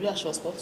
vu à Short Sport?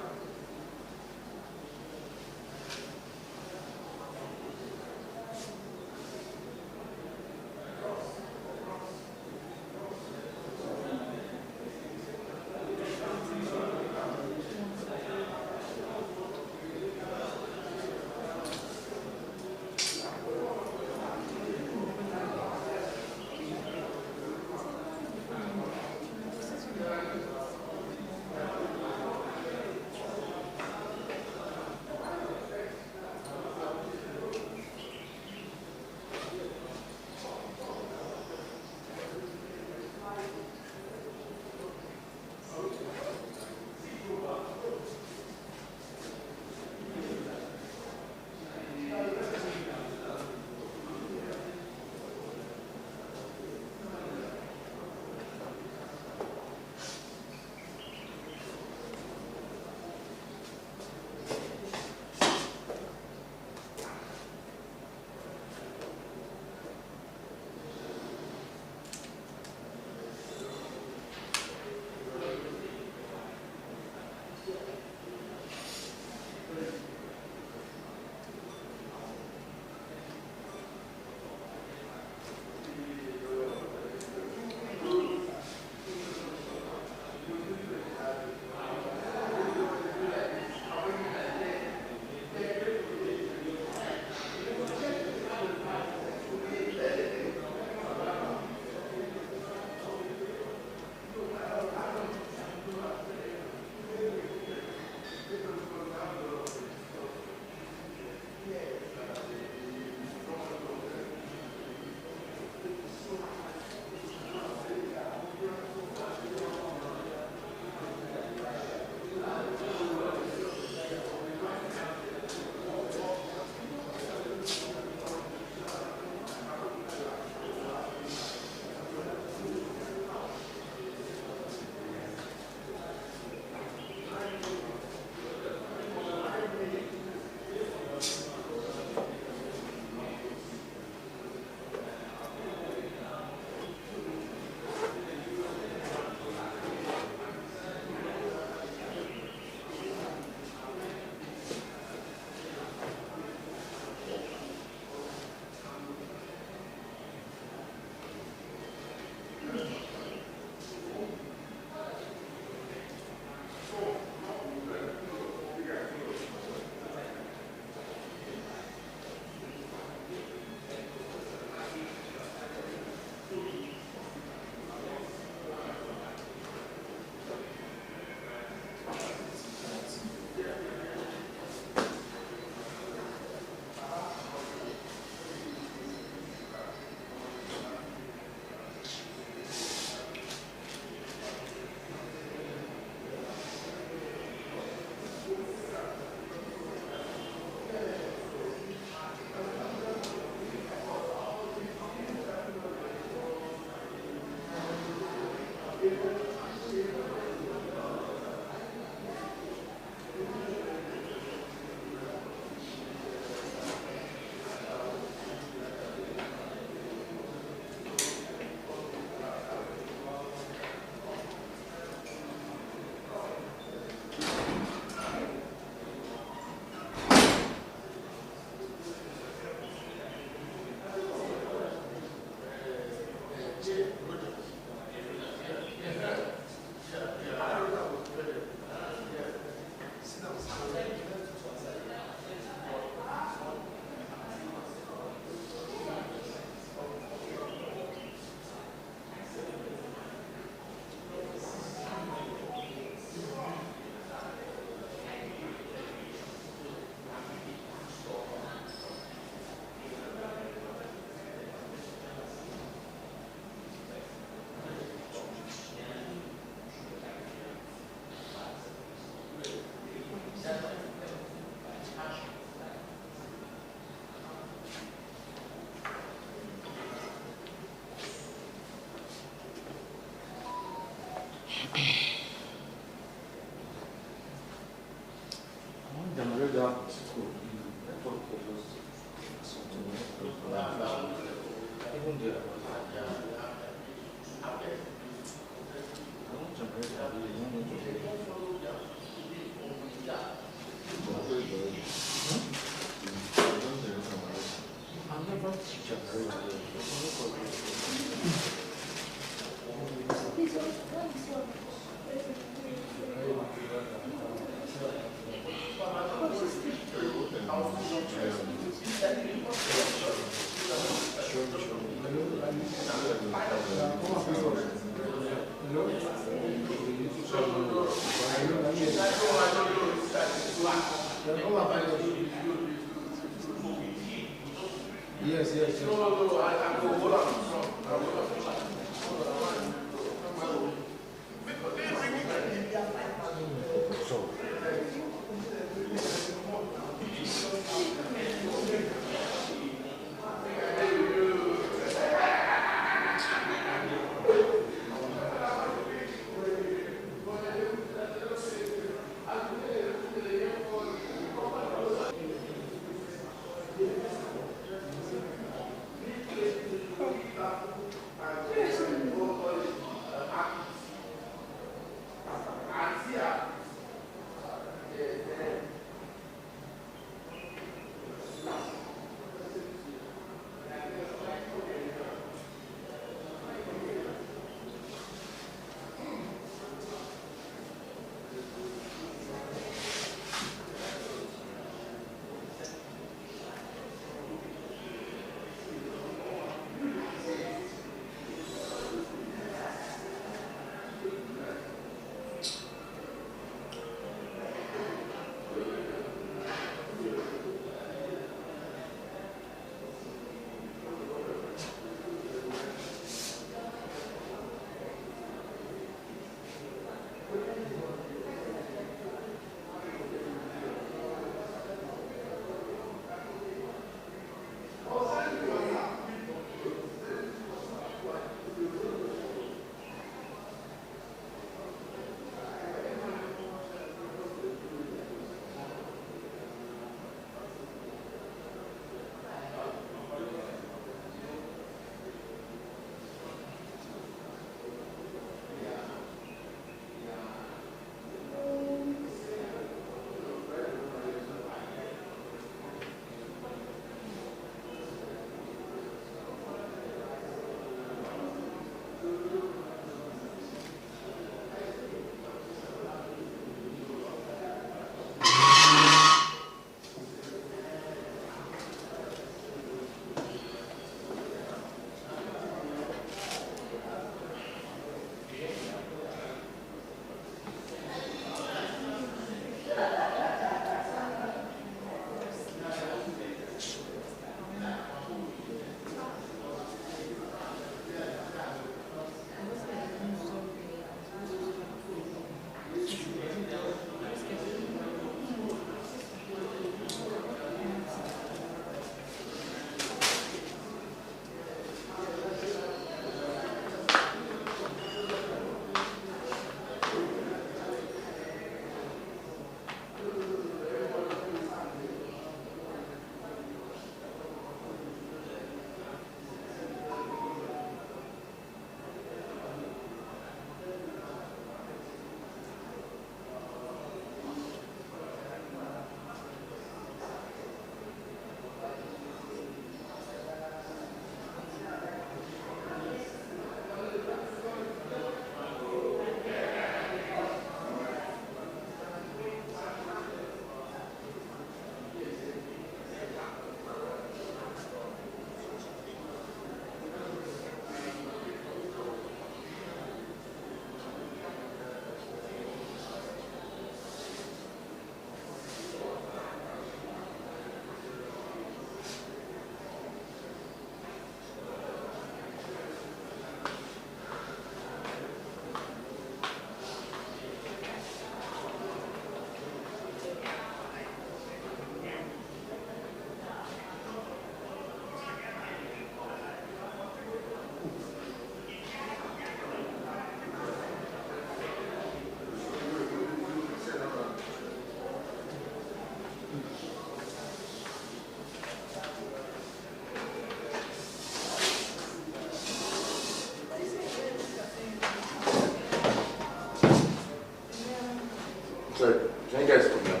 Sorry, can you guys come here?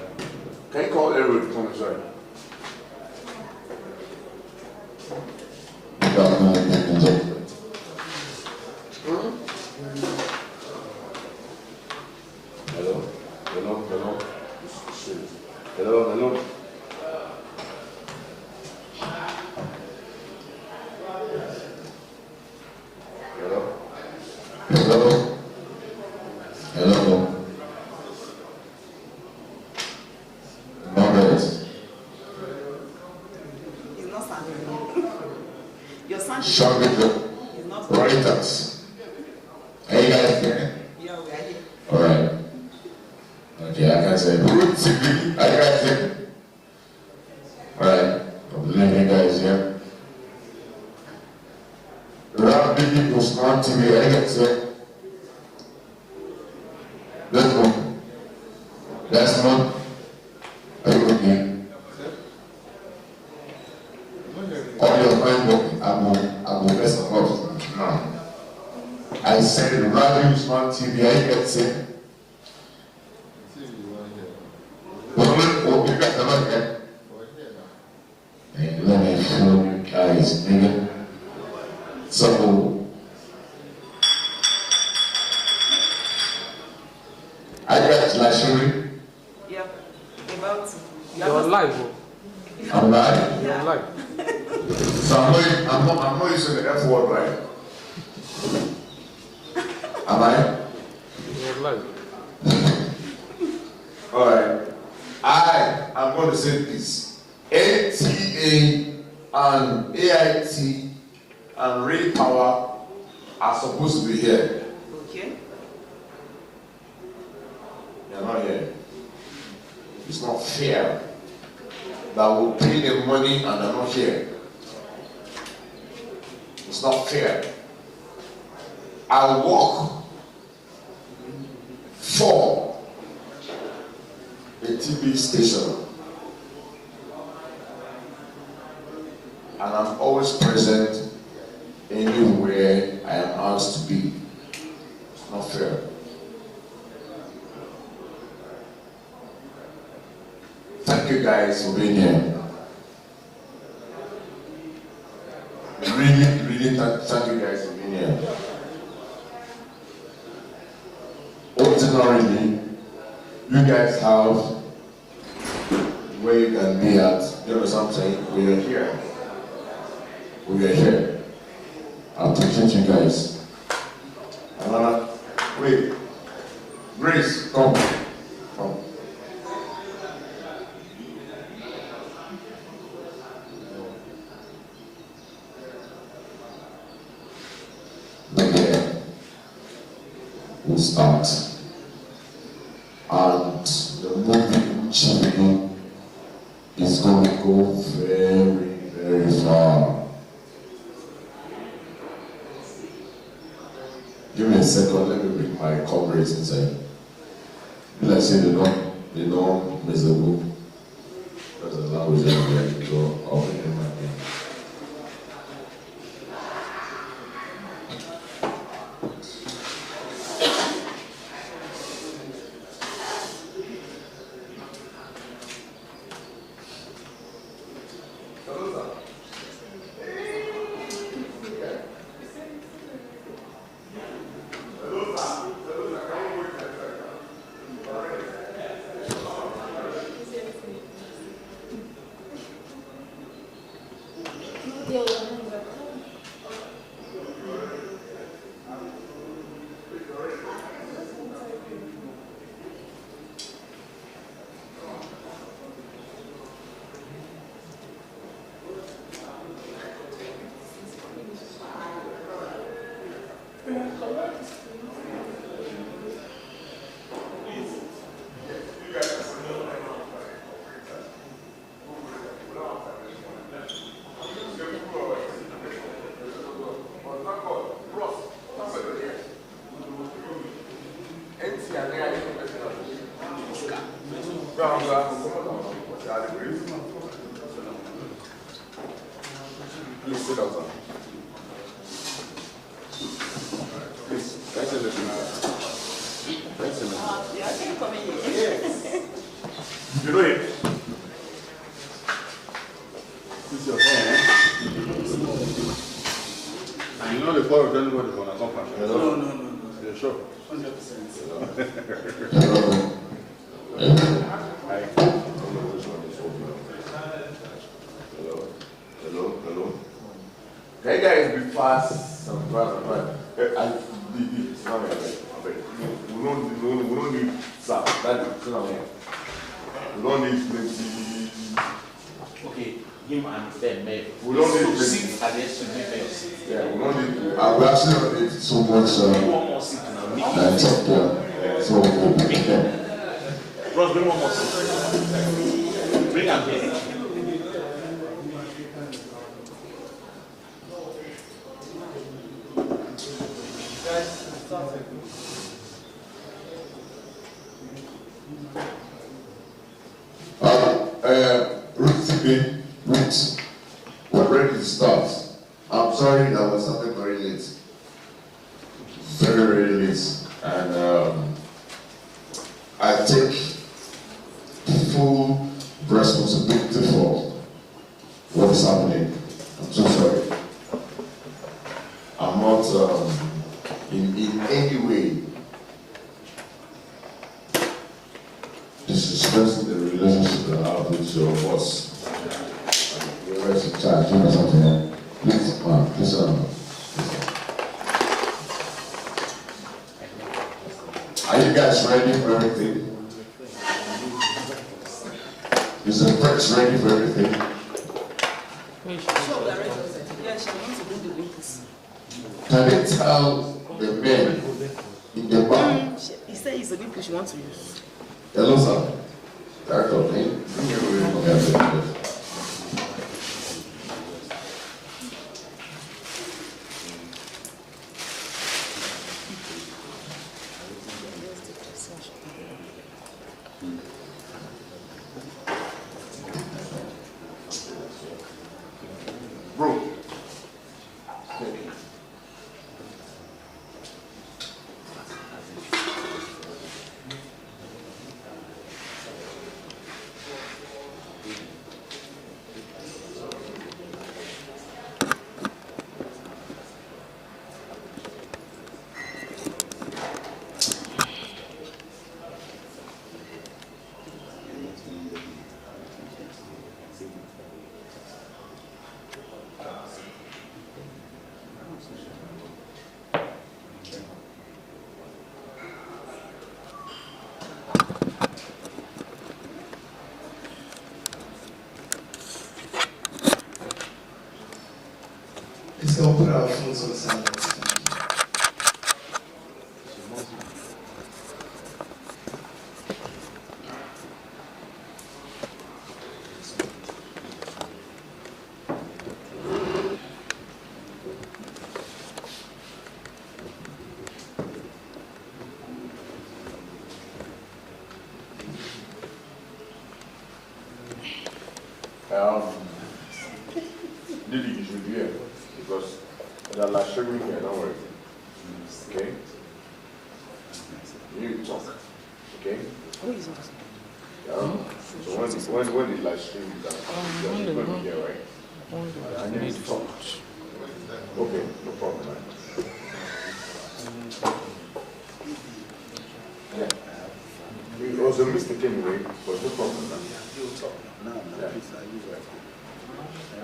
Can you call everyone to come inside? Hello? Hello? Hello? Hello? Hello? Hello? Hello? Hello? Numbers. It's not sounding. Your sound Shout it is not writers. Are you guys there? Yeah, we are here. Alright. Okay, I can say root TV. Are you guys there? Alright. I'm believing you guys here. Rabi Usman TV. Are you guys there? Let's go. That's one. Are you okay? All your mind working. I will mess up now. I said Rabi Usman TV. Are you guys there? You guys are not here. Hey, let me show you guys, nigga. So, I got like showing. Yeah. About You're live. I'm live. You're live. So I'm not using the F word, right? Am I? You're live. Alright. I am going to say this. NTA and AIT and Ray Power are supposed to be here. okay. They're not here. It's not fair that we'll pay them money and they're not here. It's not fair. I work for a TV station and I'm always present anywhere I am asked to be. It's not fair. Thank you guys for being here. Really thank you guys for being here. Ordinarily, you guys have where you can be at. You know what I'm saying? We are here. We are here. I appreciate you guys. Wait. Grace, come. Come. Okay. We'll start. And the movie MCHIVIR is going to go very, very far. Give me a second, let me bring my comrades inside. Like I say, they don't miss the book. That's the language I'm so I'll bring them back in. Please sit down, sir. Please, thanks a lot. Thanks a lot. Yeah, I think coming here. Yes. You know it? This is your phone, eh? And you know the call with anybody when I come back? Hello? No. You're sure? 100%. Hi. Hello. Can you guys be fast? We don't need staff. That is we don't need plenty. Okay, him and them, maybe. We don't need plenty. Sit at the extra mayor seat. Yeah, we don't need. We actually don't need so much Bring one more seat now. top there. So Ross, bring one more seat. Bring am here. Ruth, we're ready to start. I'm sorry that was something very late. Very, very late. And I take full responsibility for what is happening. I'm so sorry. I'm not in any way disrespecting the relationship that I have with your boss. Where's the charge? Or something? Please, listen. Are you guys ready for everything? Is the press ready for everything? Sure, we are ready. Yeah, she wants to bring the wings. Can they tell the men in the bar? He said it's a big push she wants to use. Hello, sir. Director, okay? Bro. Let's go put our phones on silent. Didi, you should be here because the last showing here, don't worry. Okay? You need to talk. Okay? So when the live stream is done, you're going to be here, right? I need to talk. Okay, no problem, man. Yeah. It was a mistake anyway, but no problem, man. You'll talk now. No, Yeah. please, I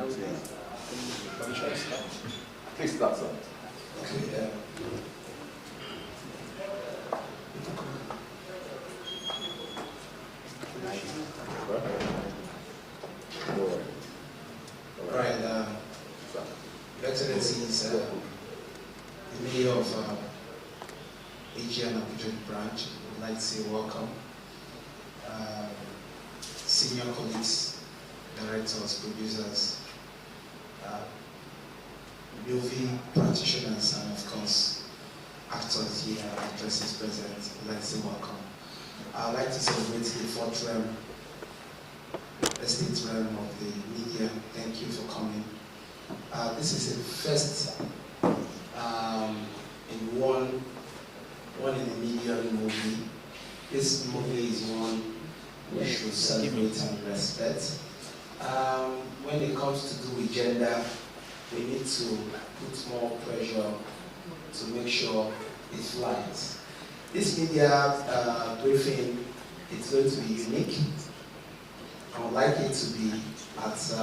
use it. Please start, sir. Okay, yeah. All right, Your Excellencies, the Mayor of Asia and Abuja branch, would like to say welcome. Senior colleagues, directors, producers, movie practitioners, and of course, actors here, actresses present, I'd like to say welcome. I'd like to celebrate the fourth realm, estate realm of the media. Thank you for coming. This is the first in one in a million movie. This movie is one we should celebrate and respect. When it comes to do with gender, we need to put more pressure to make sure it flies. This media briefing is going to be unique. I would like it to be as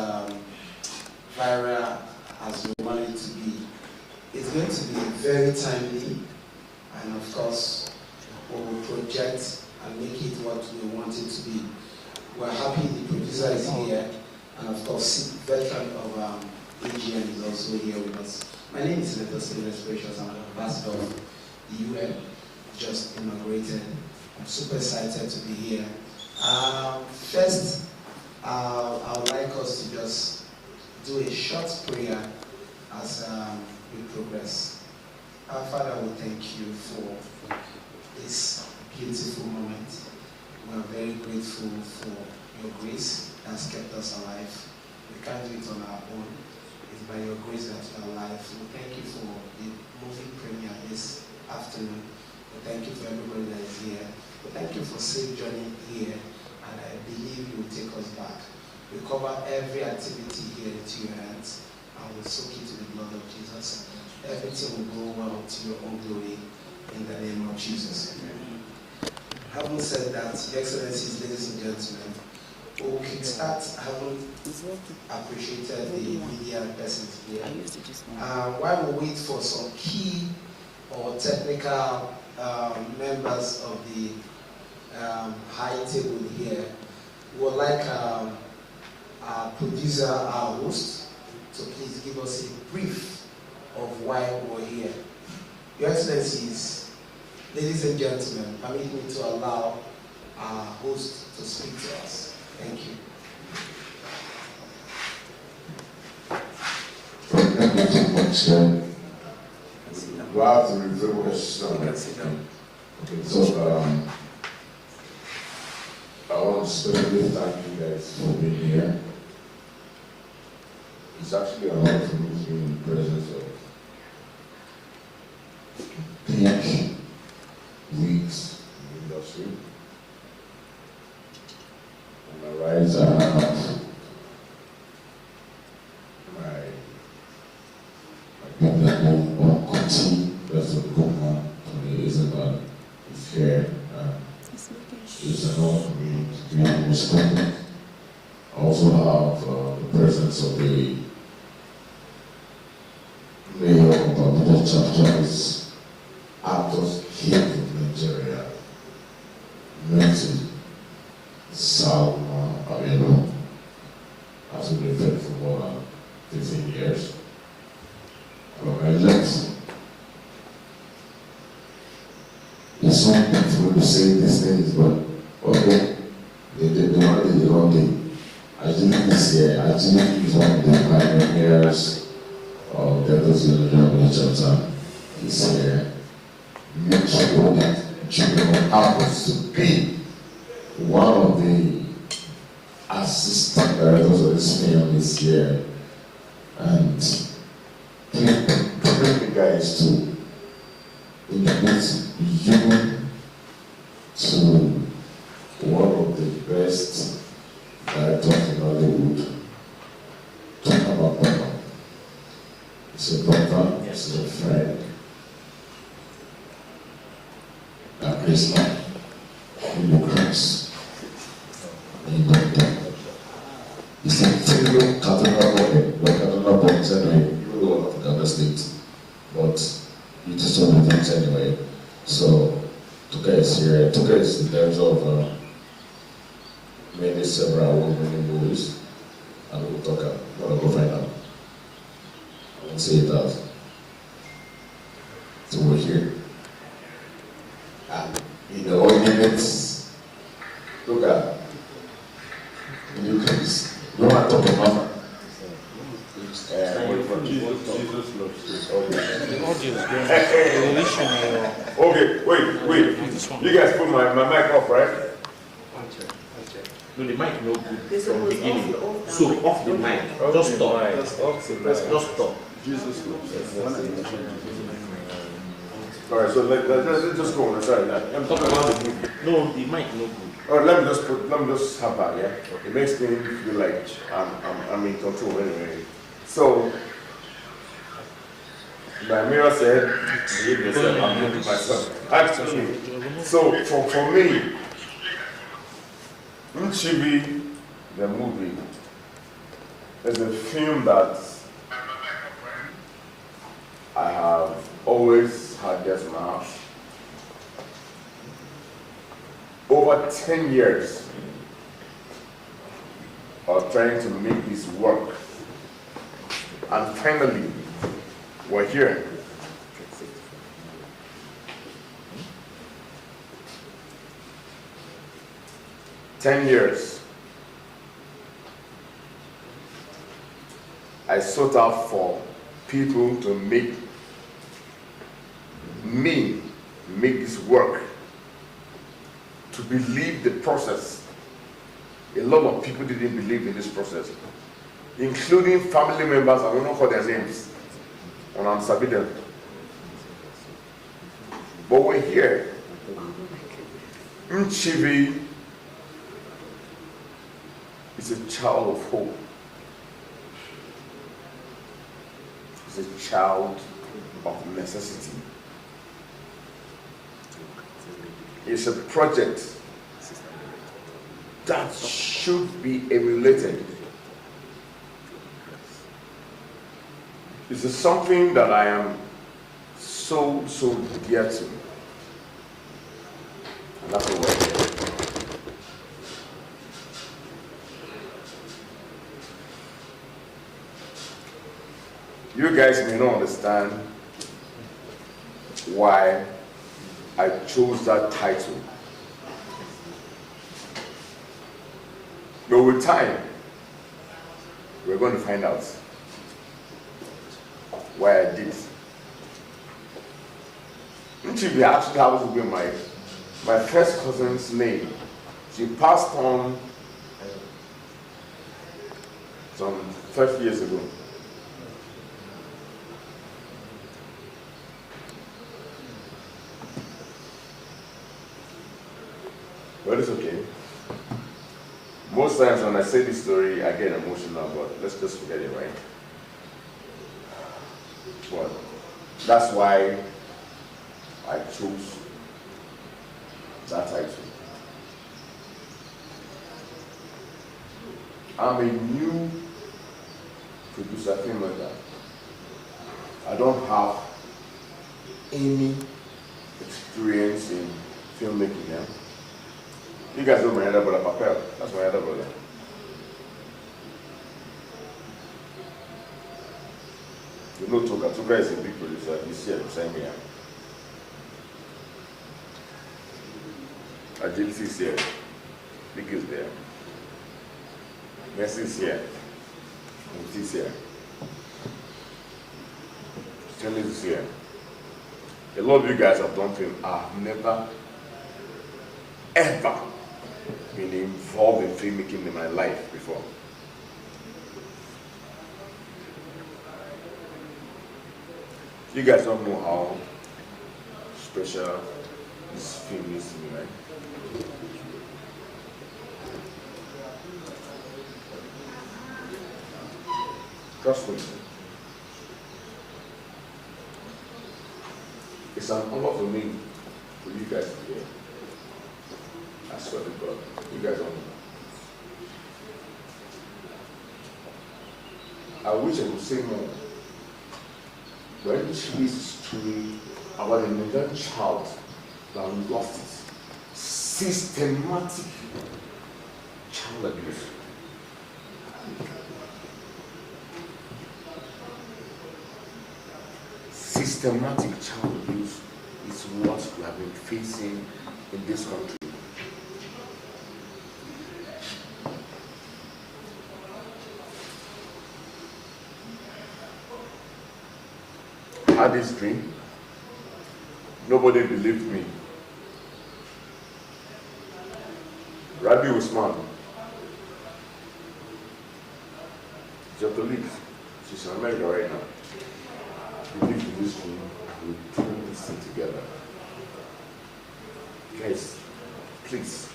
viral as we want it to be. It's going to be very timely, and of course, we will project and make it what we want it to be. We're happy the producer is here, and of course, veteran of AGM is also here with us. My name is Senator Stephen Precious. I'm an ambassador of the UN, just inaugurated. I'm super excited to be here. First, I would like us to just do a short prayer as we progress. Our Father, we thank you for this beautiful moment. We are very grateful for your grace that has kept us alive. We can't do it on our own. It's by your grace that we are alive. We thank you for the movie premiere this afternoon. We thank you for everybody that is here. We thank you for safe journey here, and I believe you will take us back. We cover every activity here into your hands, and we'll soak it to the blood of Jesus. Everything will go well to your own glory in the name of Jesus. Having said that, Your Excellencies, ladies and gentlemen, we will kickstart. Having appreciated the media presence here. While we wait for some key or technical members of the high table here, we would like our producer, our host, to please give us a brief of why we're here. Your Excellencies, ladies and gentlemen, permit me to allow our host to speak to us. Thank you. Thank you so much. We have to reveal question. Okay, so I want to especially thank you guys for being here. It's actually an honor for me to be in the presence of peak weeks in the industry. On my right, I have my good one, Kuti, that's a good one, Tony Isabel is here. It's an honor for me to be in this company. I also have the presence of the mayor of Abuja chapters, actors here from Nigeria, Mercy, Salma, Abelo, has been friend for more than 15 years. On my left, there's some people who say these things, but okay, they want it the wrong day. I didn't this year, I didn't use one of the pioneers of the General Chapter this year. Make sure that Juvenile happens to be one of the assistant directors of this film this year. And bring the guys to introduce you to one of the best directors in Hollywood. Talk about Papa. It's a brother, it's a friend. And Krishna, immigrants, in London. It's like Trio Katana Boy, but Katana Boy is anyway, you know one of Ghana State. But you just saw the things anyway. So, Tuka is here. Tuka is in terms of many several award-winning movies. And we'll talk about what go find out. I won't say it out. So we're here. And in the audience, look at you guys. You want to talk about Jesus loves you. Okay, wait. You guys put my mic off, right? No, the mic no good from the beginning. So off the mic. Just stop. Just stop. Jesus loves you. All right, so let's just go on. Sorry, I'm talking about the movie. No, the mic no good. Or let me just have that, yeah? Okay. It makes me feel like I'm in control anyway. So, my mirror said, believe yourself, I'm looking myself. Actually, so for me, MCHIVIR, the movie, is a film that I have always had this in my house. Over 10 years of trying to make this work. And finally, we're here. "10 years. I sought out for people to make this work, to believe the process. A lot of people didn't believe in this process, including family members. I will not call their names, and I'm sorry them. But we're here. MCHIVIR is a child of hope. It's a child of necessity. It's a project that should be emulated. It's something that I am so dear to. And that's what we're here. You guys may not understand why I chose that title. But with time, we're going to find out why I did. MCHIVIR actually happens to be my first cousin's name. She passed on some 30 years ago. But it's okay. Most times when I say this story, I get emotional, but let's just forget it, right? But that's why I chose that title. I'm a new producer, filmmaker. I don't have any experience in filmmaking now. You guys know my elder brother, APEL. That's my elder brother. You know Toka. Toka is a big producer. This year, beside me. Agility is here. Big is there. Messi is here. Mufti is here. Stanley is here. A lot of you guys have done film. I've never, ever been involved in filmmaking in my life before. You guys don't know how special this film is to me, right? Trust me. It's an honor for me for you guys to be here. I swear to God, you guys don't know. I wish I could say more. But MCHIVIR is a story about a Nigerian child that lost it. Systematic child abuse. Systematic child abuse is what we have been facing in this country. I had this dream. Nobody believed me. Rabi Usman, your colleague, she's in America right now, believed in this dream. We put this thing together. Guys, please,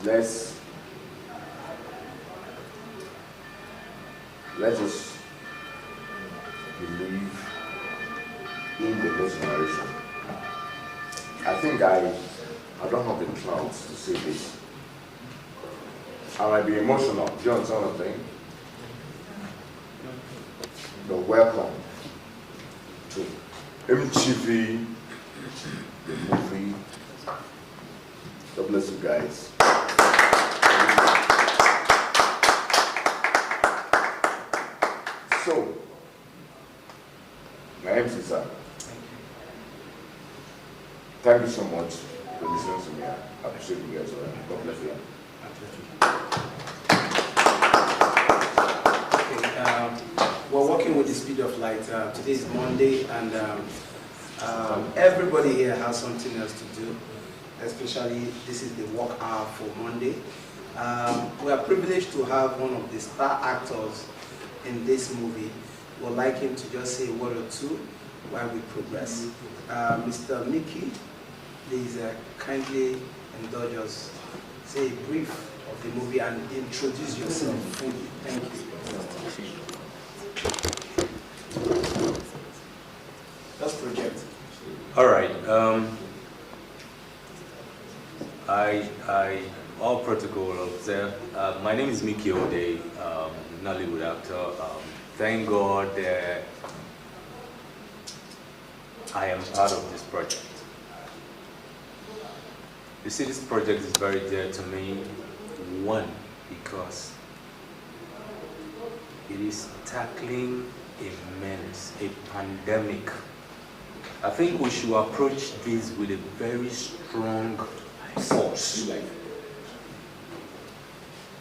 Let us believe in the next generation. I think I don't have the clouds to say this. I might be emotional. Do you understand what I'm saying? But welcome to MCHIVIR, the movie. God bless you guys. So, my MC sir, thank you so much for listening to me. I appreciate you guys. God bless you. We're working with the speed of light. Today is Monday, and everybody here has something else to do. Especially, this is the work hour for Monday. We are privileged to have one of the star actors in this movie. We'd like him to just say a word or two while we progress. Mr. Mickey, please kindly indulge us. Say a brief of the movie and introduce yourself fully. Thank you. Just project. All right. All protocol observed. My name is Mickey O'Day, Nollywood actor. Thank God I am part of this project. You see, this project is very dear to me. One, because it is tackling a menace, a pandemic. I think we should approach this with a very strong force.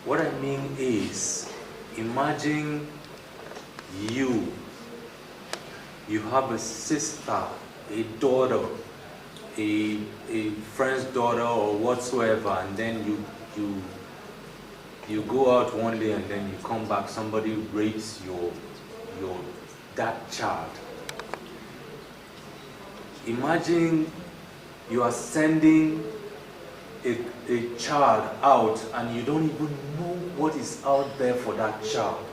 What I mean is, imagine you have a sister, a daughter, a friend's daughter or whatsoever, and then you go out one day and then you come back, somebody rapes that child. Imagine you are sending a child out and you don't even know what is out there for that child.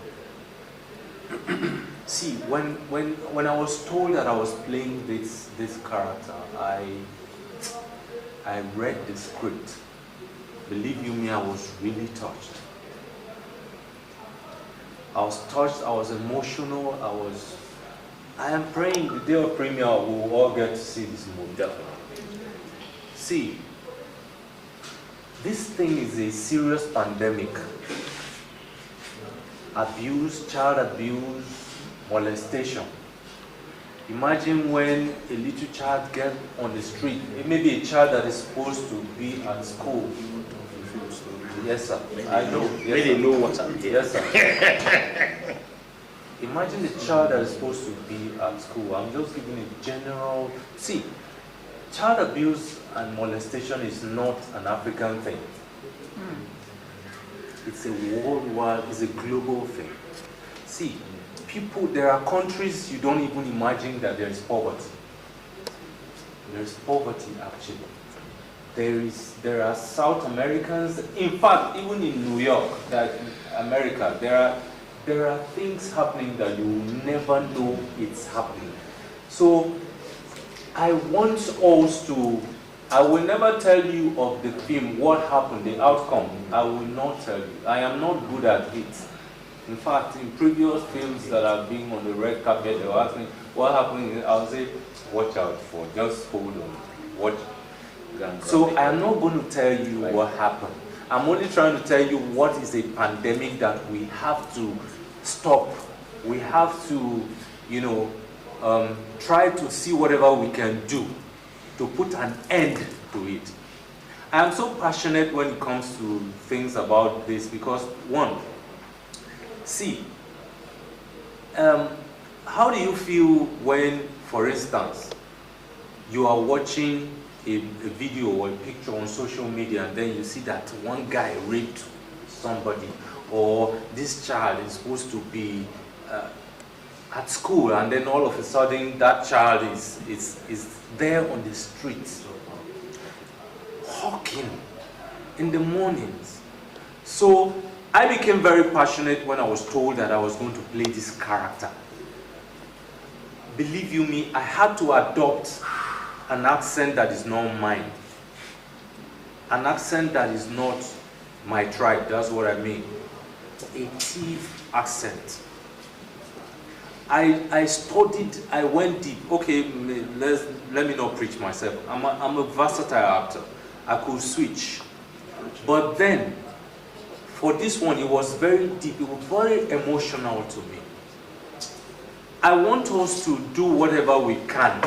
See, when I was told that I was playing this character, I read the script. Believe you me, I was really touched. I was touched, I was emotional, I am praying the day of premiere we will all get to see this movie, definitely. See, this thing is a serious pandemic. Abuse, child abuse, molestation. Imagine when a little child gets on the street. It may be a child that is supposed to be at school. Yes, sir. I know. Yes, They know what's up here. Yes, sir. Imagine the child that is supposed to be at school. I'm just giving a general. See, child abuse and molestation is not an African thing. It's a worldwide, it's a global thing. See, people, there are countries you don't even imagine that there is poverty. There is poverty actually. There are South Americans, in fact, even in New York, that America, there are things happening that you will never know it's happening. So I want us to, I will never tell you of the film, what happened, the outcome. I will not tell you. I am not good at it. In fact, in previous films that have been on the red carpet, they will ask me, what happened? I'll say, watch out for, just hold on, watch. So I am not going to tell you what happened. I'm only trying to tell you what is a pandemic that we have to stop. We have to, try to see whatever we can do to put an end to it. I am so passionate when it comes to things about this because, one, see, how do you feel when, for instance, you are watching a video or a picture on social media and then you see that one guy raped somebody, or this child is supposed to be at school and then all of a sudden that child is there on the streets hawking in the mornings. So I became very passionate when I was told that I was going to play this character. Believe you me, I had to adopt an accent that is not mine. An accent that is not my tribe, that's what I mean. A thief accent. I studied, I went deep. Okay, let me not preach myself. I'm a versatile actor. I could switch. But then, for this one, it was very deep. It was very emotional to me. I want us to do whatever we can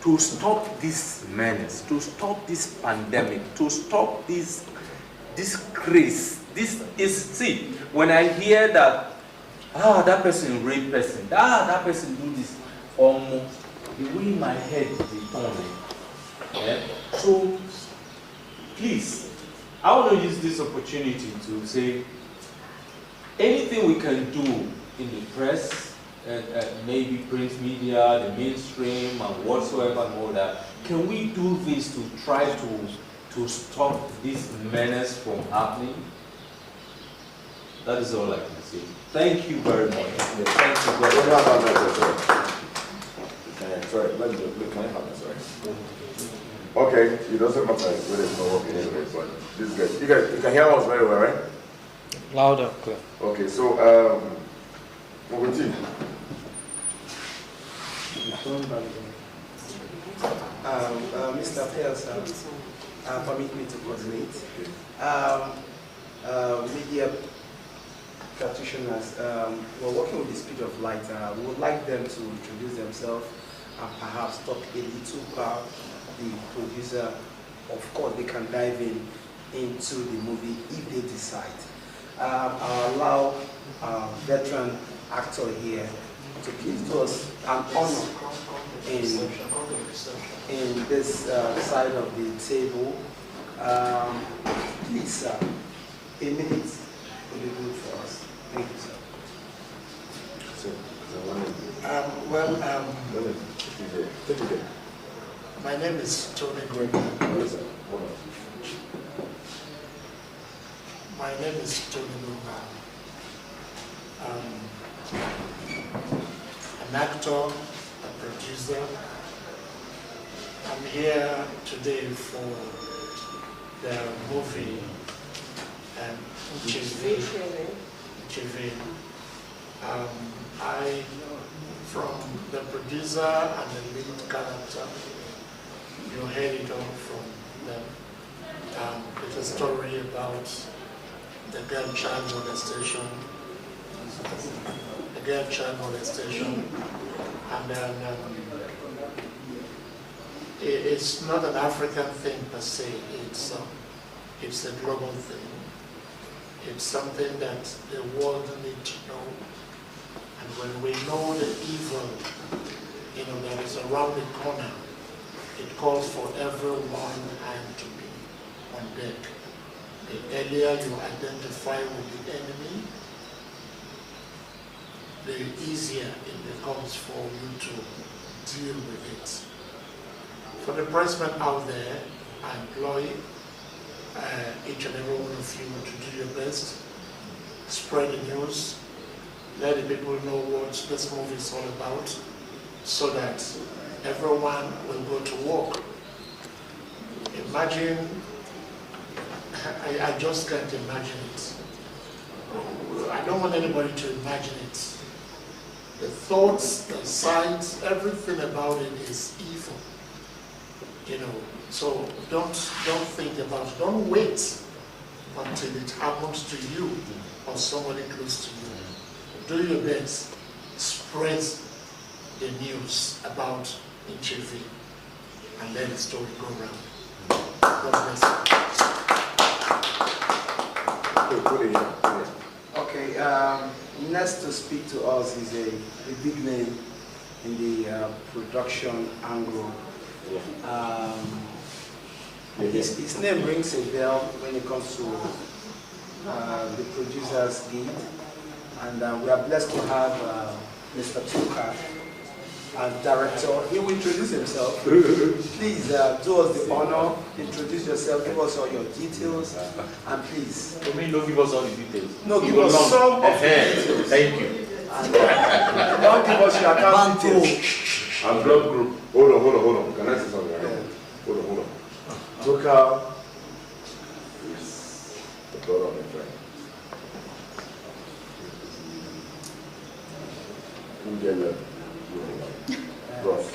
to stop this menace, to stop this pandemic, to stop this craze. This is, see, when I hear that, that person rape person, that person do this, the way my head is turning. Yeah? So, please, I want to use this opportunity to say, anything we can do in the press, maybe print media, the mainstream, and whatsoever and all that, can we do this to try to stop this menace from happening? That is all I can say. Thank you very much. Thank you very much. Sorry, can I have that? Sorry. Okay, it doesn't matter whether it's not working anyway, but this is good. You can hear us very well, right? Louder, clear. Okay, so, what would you? Mr. APEL, permit me to coordinate. Media practitioners, we're working with the speed of light. We would like them to introduce themselves and perhaps talk a little about the producer. Of course, they can dive into the movie if they decide. I'll allow our veteran actor here to please do us an honor in this side of the table. Please, sir, a minute will be good for us. Thank you, sir. My name is Tony Gregory. My name is Tony Gregory. An actor, a producer. I'm here today for the movie MCHIVIR. I, from the producer and the lead character, you heard it all from them. It's a story about the girl child molestation, and then it's not an African thing per se. It's a global thing. It's something that the world needs to know. And when we know the evil, that is around the corner, it calls for every one hand to be on deck. The earlier you identify with the enemy, the easier it becomes for you to deal with it. For the pressmen out there, I implore each and every one of you to do your best, spread the news, let the people know what this movie is all about, so that everyone will go to work. Imagine, I just can't imagine it. I don't want anybody to imagine it. The thoughts, the sights, everything about it is evil. So don't think about it. Don't wait until it happens to you or somebody close to you. Do your best. Spread the news about MCHIVIR and let the story go around. God bless you. Okay, next to speak to us is a big name in the production angle. His name rings a bell when it comes to the producer's guild, and we are blessed to have Mr. Tuka director. He will introduce himself. Please do us the honor, introduce yourself, give us all your details, and please. You mean don't give us all the details? No, give us some of the details. Thank you. And, don't give us your account details. And blood group. Hold on. Can I say something? Yeah. Hold on. Toka is the brother of my friend. Ross.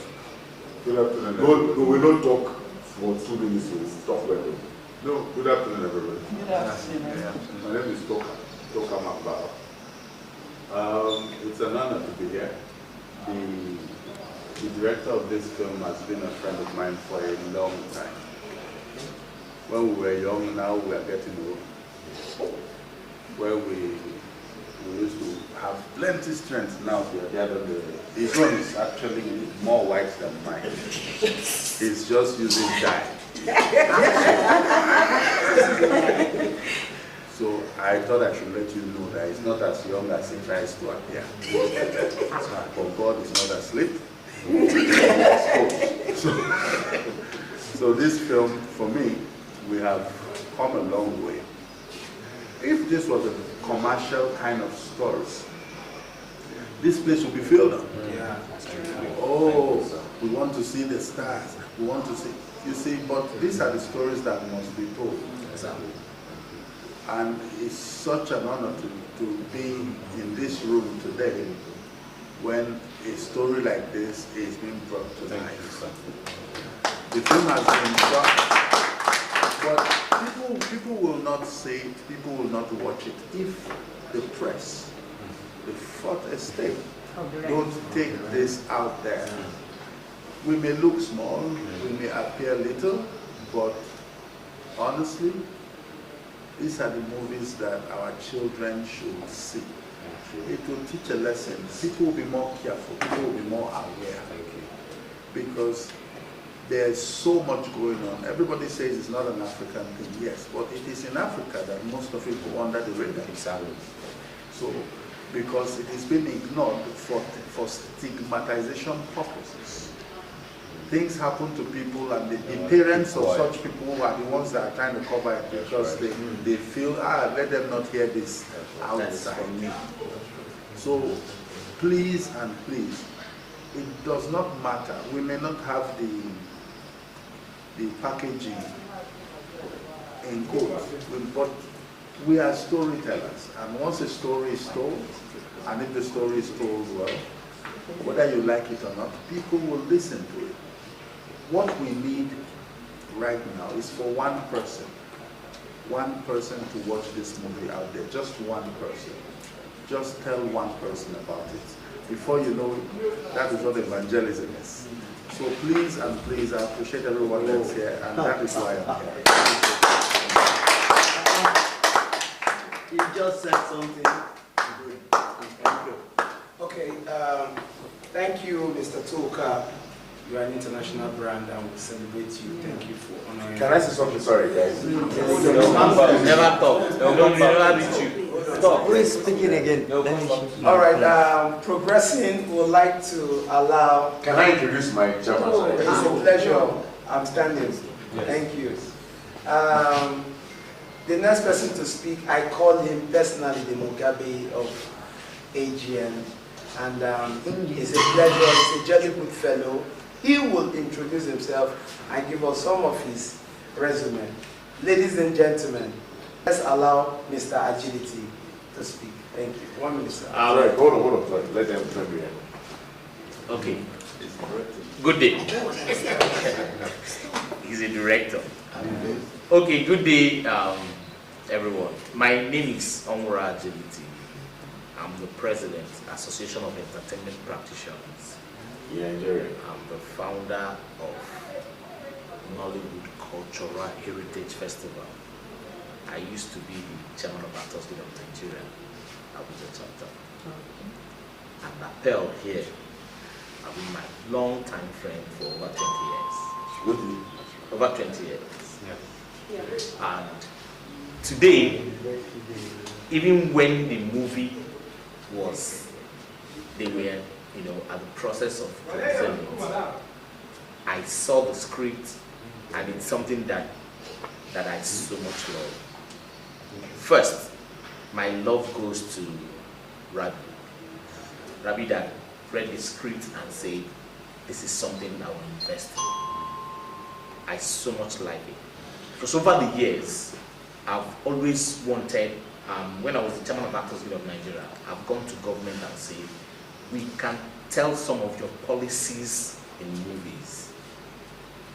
Good afternoon. No, we don't talk for 2 minutes. We talk like that. No, good afternoon, everybody. Good afternoon. My name is Toka Makbara. It's an honor to be here. The director of this film has been a friend of mine for a long time. When we were young, now we are getting old. Where we used to have plenty strength, now we are gathered. His one is actually more white than mine. He's just using dye. So I thought I should let you know that he's not as young as he tries to appear. But God is not asleep. So this film, for me, we have come a long way. If this was a commercial kind of story, this place would be filled up. Yeah. Oh, we want to see the stars. We want to see, you see, but these are the stories that must be told. Exactly. And it's such an honor to be in this room today when a story like this is being brought to life. The film has been done, but people will not say it, people will not watch it if the press, the Fourth Estate, don't take this out there. We may look small, we may appear little, but honestly, these are the movies that our children should see. It will teach a lesson. People will be more careful, people will be more aware. Because there's so much going on. Everybody says it's not an African thing, yes, but it is in Africa that most of it go under the radar. So, because it has been ignored for stigmatization purposes. Things happen to people, and the parents of such people are the ones that are trying to cover it because they feel, let them not hear this outside. So please and please, it does not matter. We may not have the packaging in quotes, but we are storytellers, and once a story is told, and if the story is told well, whether you like it or not, people will listen to it. What we need right now is for one person to watch this movie out there, just one person. Just tell one person about it. Before you know it, that is what evangelism is. So please and please, I appreciate everyone that's here, and that is why I'm here. You just said something good. Thank you. Okay, thank you, Mr. Toka. You are an international brand, and we celebrate you. Thank you for honoring. Can I say something? Sorry, guys. Never talk. Never reach you. Stop. Who is speaking again? All right, progressing, we would like to allow. Can I introduce my chairman? Oh, it's a pleasure. I'm standing. Yes. Thank you. The next person to speak, I call him personally the Mugabe of AGN. And it's a pleasure, he's a jolly good fellow. He will introduce himself and give us some of his resume. Ladies and gentlemen, let's allow Mr. Agility to speak. Thank you. 1 minute, sir. All right, hold on. Sorry. Let them turn me in. Okay. Good day. He's a director. Okay, good day, everyone. My name is Onwura Agility. I'm the president, Association of Entertainment Practitioners. Yeah, Jerry. I'm the founder of Nollywood Cultural Heritage Festival. I used to be the chairman of Actors Guild of Nigeria, Abuja chapter. And APEL here, I've been my long-time friend for over 20 years. Over 20 years. Yeah. And today, even when the movie was, they were you know, at the process of producing it, I saw the script, and it's something that I so much love. First, my love goes to Rabi. Rabi that read the script and said, this is something I will invest in. I so much like it. Because over the years, I've always wanted, when I was the chairman of Actors Guild of Nigeria, I've gone to government and said, we can tell some of your policies in movies.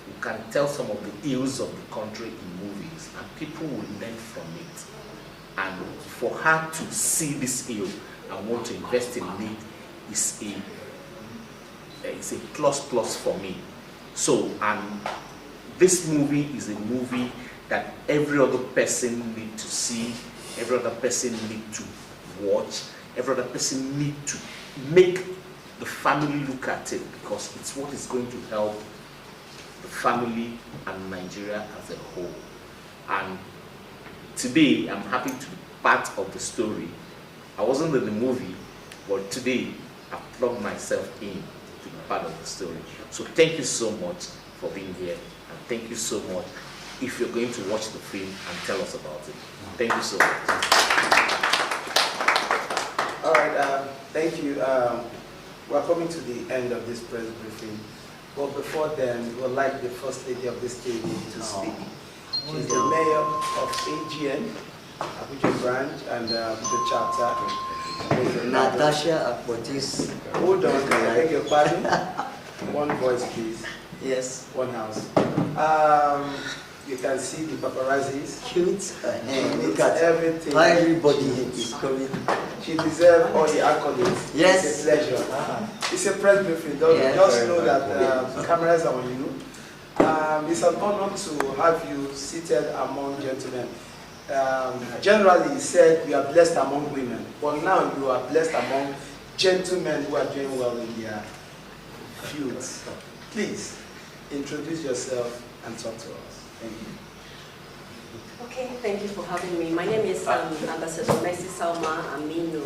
We can tell some of the ills of the country in movies, and people will learn from it. And for her to see this ill and want to invest in it is a plus for me. So, this movie is a movie that every other person need to see, every other person need to watch, every other person need to make the family look at it, because it's what is going to help the family and Nigeria as a whole. And today, I'm happy to be part of the story. I wasn't in the movie, but today, I've plugged myself in to be part of the story. So thank you so much for being here, and thank you so much if you're going to watch the film and tell us about it. Thank you so much. All right, thank you. We're coming to the end of this press briefing. But before then, we would like the First Lady of this table to speak. She's the Mayor of AGN, Abuja branch, and the chapter. Natasha Apotis. Hold on, I beg your pardon. One voice, please. Yes. One house. You can see the paparazzis. Cute. Look at everything. Everybody is coming. She deserves all the accolades. Yes. It's a pleasure. It's a press briefing. Just know that cameras are on you. It's an honor to have you seated among gentlemen. Generally, he said we are blessed among women, but now you are blessed among gentlemen who are doing well in their fields. Please introduce yourself and talk to us. Thank you. Okay, thank you for having me. My name is Ambassador Mercy Salma Aminu.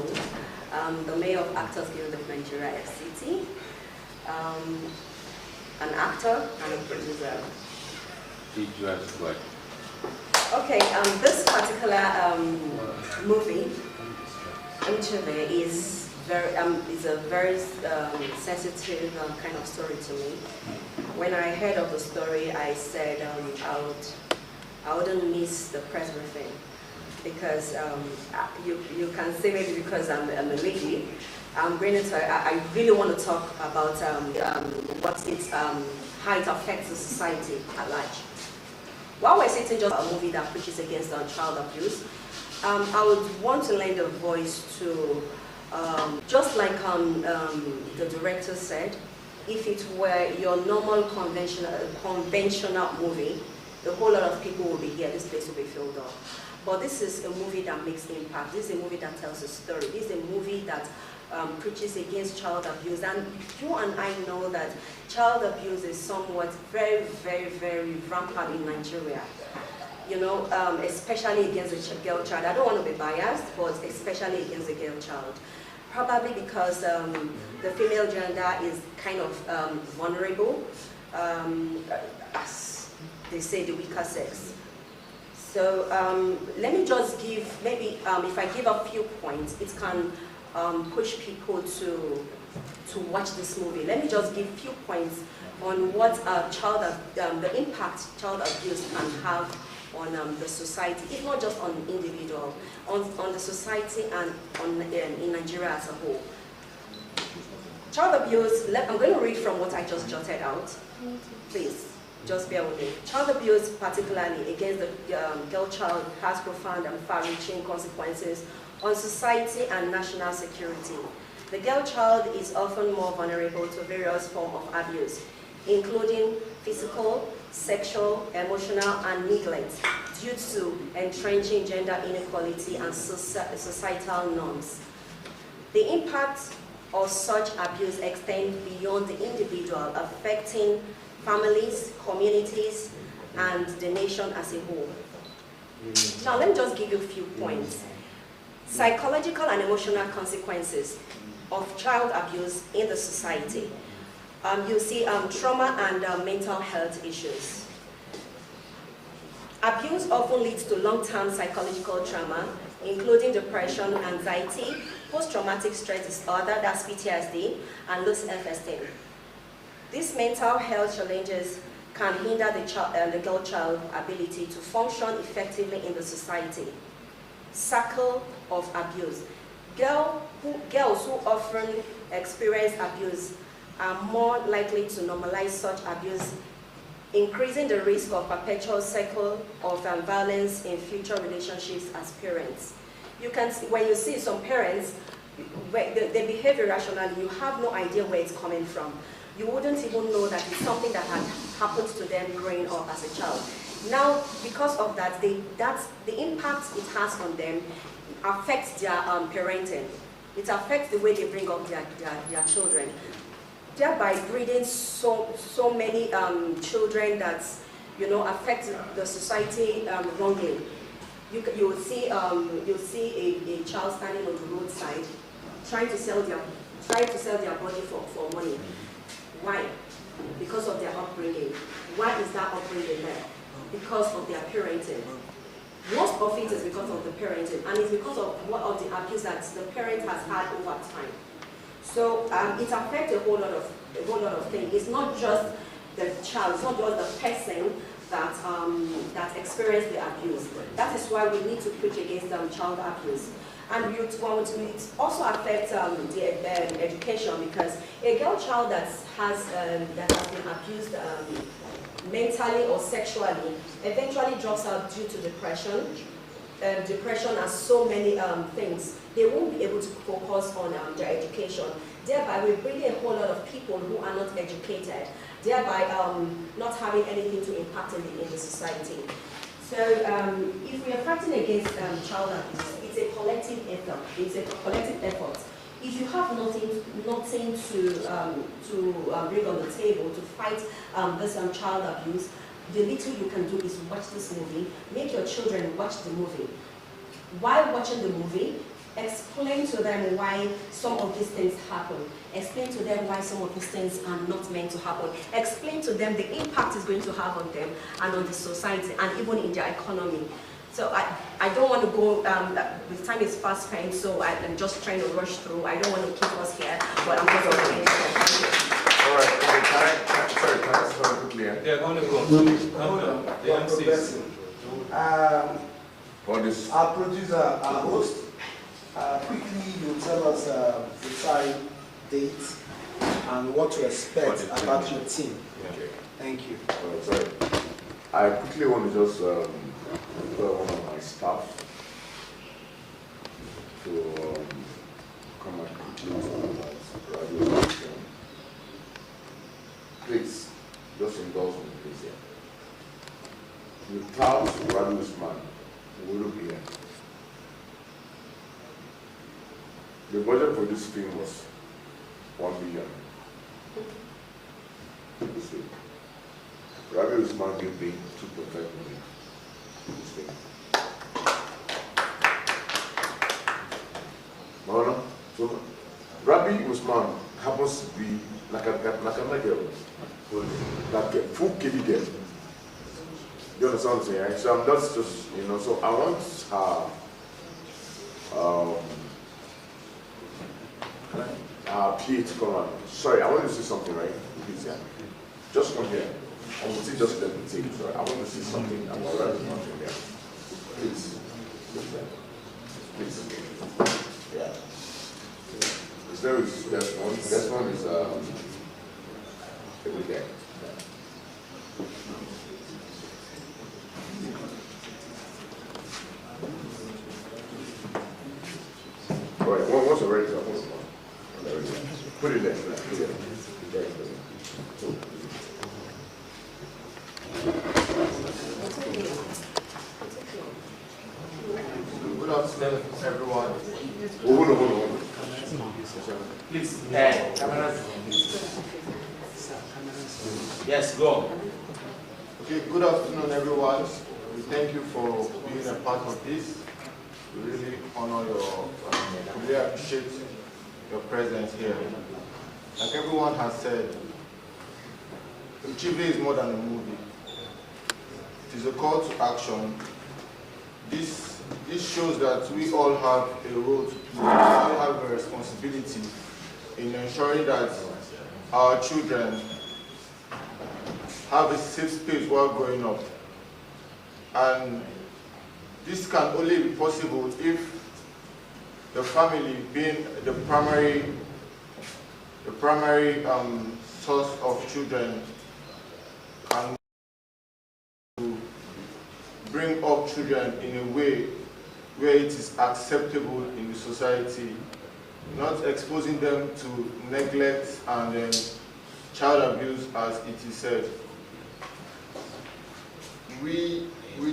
I'm the Mayor of Actors Guild of Nigeria, FCT. An actor and a producer. Okay, this particular movie, MCHIVIR, is a very sensitive kind of story to me. When I heard of the story, I said I wouldn't miss the press briefing, because you can say maybe because I'm a lady, I really want to talk about how it affects the society at large. While we're sitting just a movie that preaches against child abuse, I would want to lend a voice to, just like the director said, if it were your normal conventional movie, a whole lot of people will be here, this place will be filled up. But this is a movie that makes impact. This is a movie that tells a story. This is a movie that preaches against child abuse. And you and I know that child abuse is somewhat very, very, very rampant in Nigeria. You know, especially against the girl child. I don't want to be biased, but especially against the girl child. Probably because the female gender is kind of vulnerable, as they say, the weaker sex. So let me just give, maybe if I give a few points, it can push people to watch this movie. Let me just give a few points on what the impact child abuse can have on the society, if not just on the individual, on the society and in Nigeria as a whole. Child abuse, I'm going to read from what I just jotted out. Please, just bear with me. Child abuse, particularly against the girl child, has profound and far-reaching consequences on society and national security. The girl child is often more vulnerable to various forms of abuse, including physical, sexual, emotional, and neglect due to entrenching gender inequality and societal norms. The impact of such abuse extends beyond the individual, affecting families, communities, and the nation as a whole. Now, let me just give you a few points. Psychological and emotional consequences. of child abuse in the society. You see trauma and mental health issues. Abuse often leads to long-term psychological trauma, including depression, anxiety, post-traumatic stress disorder, that's PTSD, and low self-esteem. These mental health challenges can hinder the girl child's ability to function effectively in the society. Circle of abuse. Girls who often experience abuse are more likely to normalize such abuse, increasing the risk of perpetual cycle of violence in future relationships as parents. You can see, when you see some parents, they behave irrationally, you have no idea where it's coming from. You wouldn't even know that it's something that had happened to them growing up as a child. Now, because of that, the impact it has on them affects their parenting. It affects the way they bring up their children, thereby breeding so many children that affect the society wrongly. You will see a child standing on the roadside trying to sell their body for money. Why? Because of their upbringing. Why is that upbringing there? Because of their parenting. Most of it is because of the parenting, and it's because of the abuse that the parent has had over time. So it affects a whole lot of things. It's not just the child, it's not just the person that experienced the abuse. That is why we need to preach against child abuse. And it also affects the education, because a girl child that has been abused mentally or sexually eventually drops out due to depression. Depression has so many things. They won't be able to focus on their education. Thereby, we bring a whole lot of people who are not educated, thereby not having anything to impact in the society. So if we are fighting against child abuse, it's a collective effort. It's a collective effort. If you have nothing to bring on the table to fight this child abuse, the little you can do is watch this movie. Make your children watch the movie. While watching the movie, explain to them why some of these things happen. Explain to them why some of these things are not meant to happen. Explain to them the impact it's going to have on them and on the society and even in their economy. So I don't want to go, the time is fast spent, so I'm just trying to rush through. I don't want to keep us here, but I'm just going to end here. All right, okay, can I start quickly? They're going to go. The MCs. Our producer, our host, quickly you tell us the time, date, and what to expect about your team. Okay. Thank you. Sorry. I quickly want to just tell one of my staff to come and conclude Rabi Usman Films. Please, just indulge me, please. Without Rabi Usman, we wouldn't be here. The budget for this film was 1 million. This film. Rabi Usman will be 2.5 million. This film. No. So Rabi Usman happens to be like a girl, like a full kitty girl. You understand what I'm saying? Right? So I'm not just, so I want PA to come on. Sorry, I want to see something, right? Please, yeah. Just come here. I want to see just let me take it. Sorry, I want to see something about Rabi Usman here. Please. Please. Yeah. This one is every day. All right, once you're ready, put it there. Put it there. Good afternoon, everyone. Hold on. Please, cameras. Yes, go. Okay, good afternoon, everyone. We thank you for being a part of this. We really honor your, we really appreciate your presence here. Like everyone has said, MCHIVIR is more than a movie. It is a call to action. This shows that we all have a role to play. We all have a responsibility in ensuring that our children have a safe space while growing up. And this can only be possible if the family, being the primary source of children, can bring up children in a way where it is acceptable in the society, not exposing them to neglect and child abuse, as it is said. We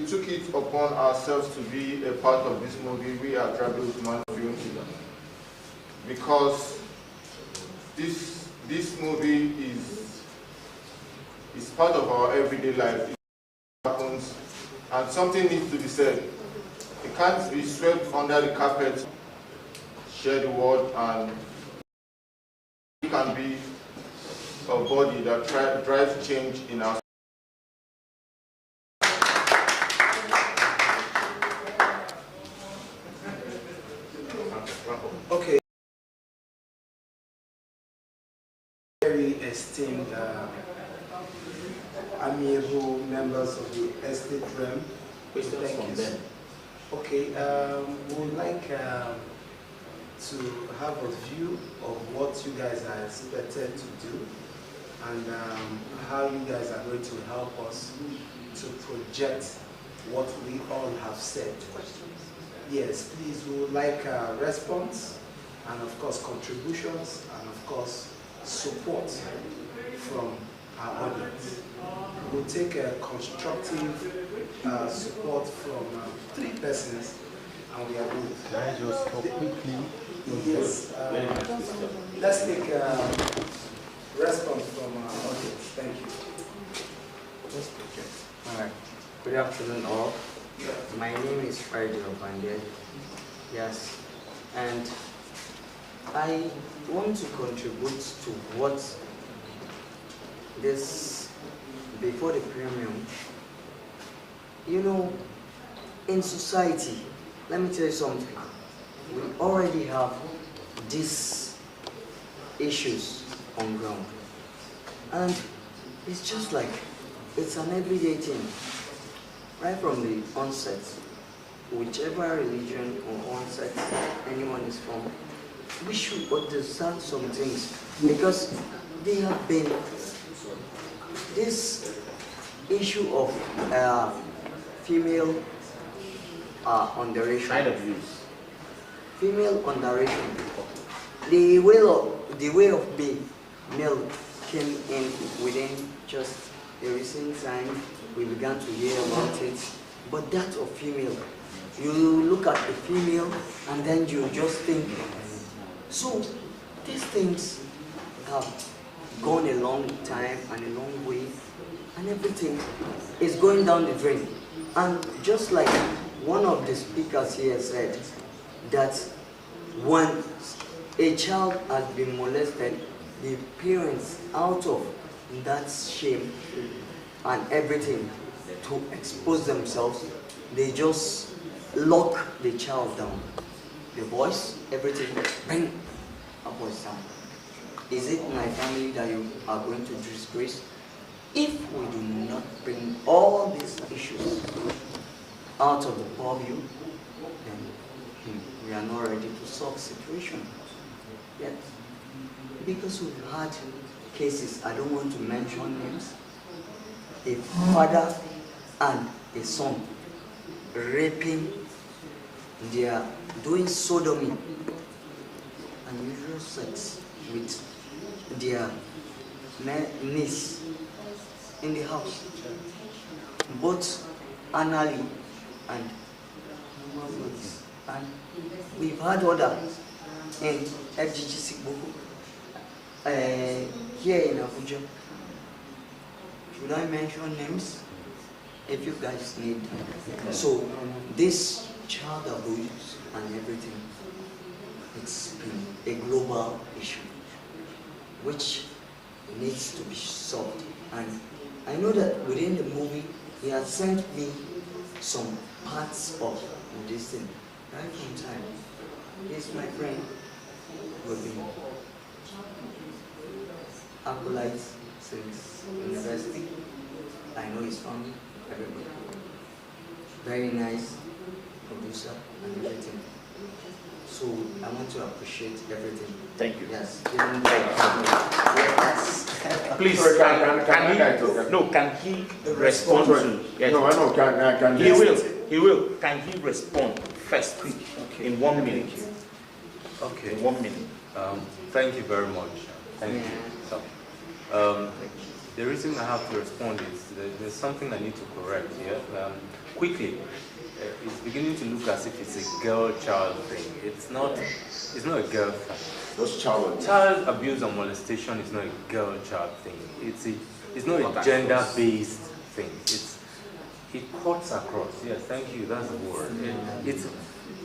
took it upon ourselves to be a part of this movie, we at Rabi Usman Films, because this movie is part of our everyday life. It happens, and something needs to be said. It can't be swept under the carpet. Share the word, and it can be a body that drives change in our. Okay. Very esteemed amiable members of the estate realm. Questions from them. Okay, we would like to have a view of what you guys are expected to do and how you guys are going to help us to project what we all have said. Yes, please, we would like a response and of course contributions and of course support from our audience. We'll take a constructive support from 3 persons, and we are going to. Can I just talk quickly? Yes. Let's take a response from our audience. Thank you. All right. Good afternoon, all. My name is Rabi Usman. Yes, and I want to contribute to what this, before the premium, you know, in society, let me tell you something, we already have these issues on ground, and it's just like, it's an everyday thing, right from the onset, whichever religion or onset anyone is from, we should understand some things, because they have been, this issue of female underration. Child abuse. Female underration. The way of being male came in within just a recent time. We began to hear about it. But that of female, you look at the female and then you just think. So these things have gone a long time and a long way, and everything is going down the drain. And just like one of the speakers here said, that when a child has been molested, the parents, out of that shame and everything to expose themselves, they just lock the child down. The boys, everything, bring a boys down. Is it my family that you are going to disgrace? If we do not bring all these issues out of the purview, then we are not ready to solve the situation. Yes. Because we've had cases, I don't want to mention names, a father and a son raping, they are doing sodomy, unusual sex with their niece in the house, both anally and normally. And we've had order in FGGC here in Abuja. Should I mention names? If you guys need. So this child abuse and everything, it's been a global issue which needs to be solved. And I know that within the movie, he has sent me some parts of this thing right from time. He's my friend. We've been acolytes since university. I know his family, everybody. Very nice producer and everything. So I want to appreciate everything. Thank you. Yes. Yes. Please, can he respond to? Yes. No, I know. Can he will. He will. Can he respond first? Okay. In 1 minute. Okay. In 1 minute. Thank you very much. Thank you. So, the reason I have to respond is that there's something I need to correct here. Quickly, it's beginning to look as if it's a girl-child thing. It's not a girl thing. Those child abuse and molestation is not a girl-child thing. It's not a gender-based thing. It cuts across. Yes, thank you. That's the word.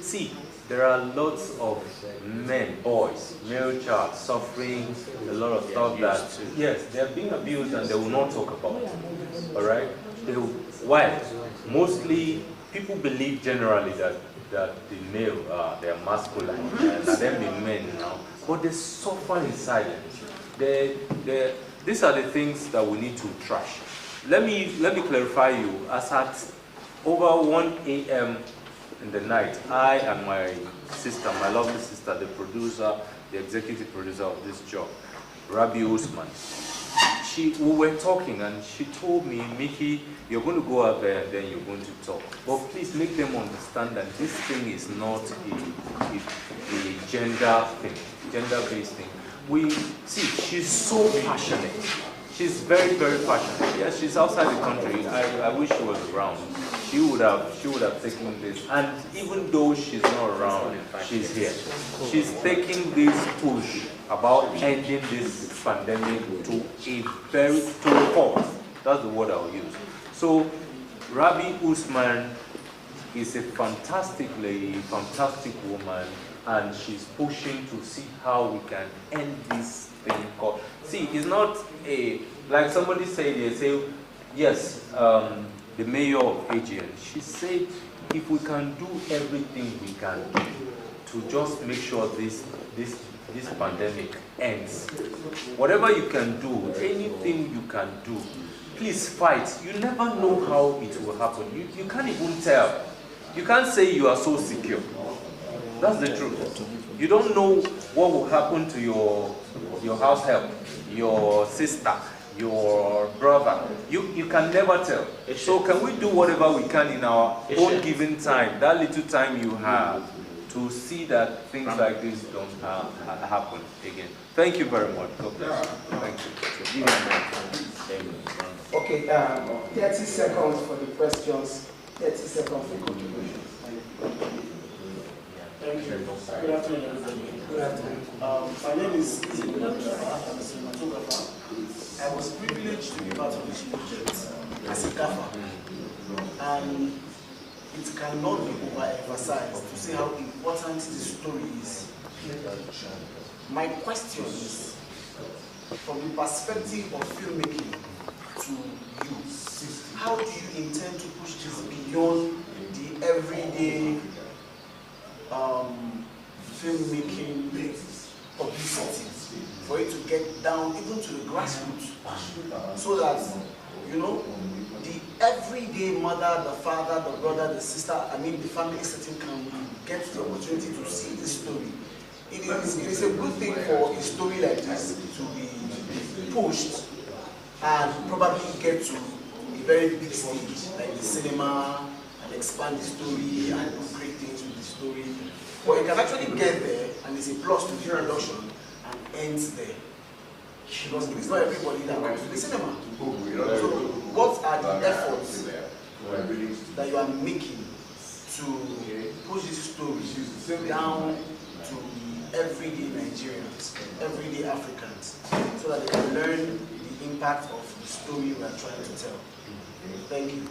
See, there are lots of men, boys, male child suffering a lot of stuff that, yes, they are being abused and they will not talk about it. All right? Why? Mostly, people believe generally that the male, they are masculine, and that them be men now, but they suffer in silence. These are the things that we need to trash. Let me clarify you. As at over 1 a.m. in the night, I and my sister, my lovely sister, the producer, the executive producer of this job, Rabi Usman, we were talking and she told me, Mickey, you're going to go out there and then you're going to talk. But please make them understand that this thing is not a gender thing, gender-based thing. She's so passionate. She's very, very passionate. Yes, she's outside the country. I wish she was around. She would have taken this. And even though she's not around, she's here. She's taking this push about ending this pandemic to a cause. That's the word I'll use. So, Rabi Usman is a fantastic lady, fantastic woman, and she's pushing to see how we can end this thing called. See, it's not like somebody said, they say, yes, the mayor of AGN, she said, if we can do everything we can do to just make sure this pandemic ends, whatever you can do, anything you can do, please fight. You never know how it will happen. You can't even tell. You can't say you are so secure. That's the truth. You don't know what will happen to your house help, your sister, your brother. You can never tell. So can we do whatever we can in our own given time, that little time you have, to see that things like this don't happen again? Thank you very much. God bless you. Thank you. Okay, 30 seconds for the questions, 30 seconds for contributions. Thank you. Good afternoon, everybody. Good afternoon. My name is I'm a cinematographer. I was privileged to be part of this project as a gaffer. And it cannot be overemphasized to see how important this story is. My question is, from the perspective of filmmaking to you, how do you intend to push this beyond the everyday filmmaking publicity, for it to get down even to the grassroots, so that, you know, the everyday mother, the father, the brother, the sister, the family setting can get the opportunity to see this story. It is a good thing for a story like this to be pushed and probably get to a very big stage, like the cinema, and expand the story and do great things with the story. But it can actually get there, and it's a plus to the production, and ends there. Because it's not everybody that comes to the cinema. So what are the efforts that you are making to push this story down to the everyday Nigerians, everyday Africans, so that they can learn the impact of the story we are trying to tell? Thank you.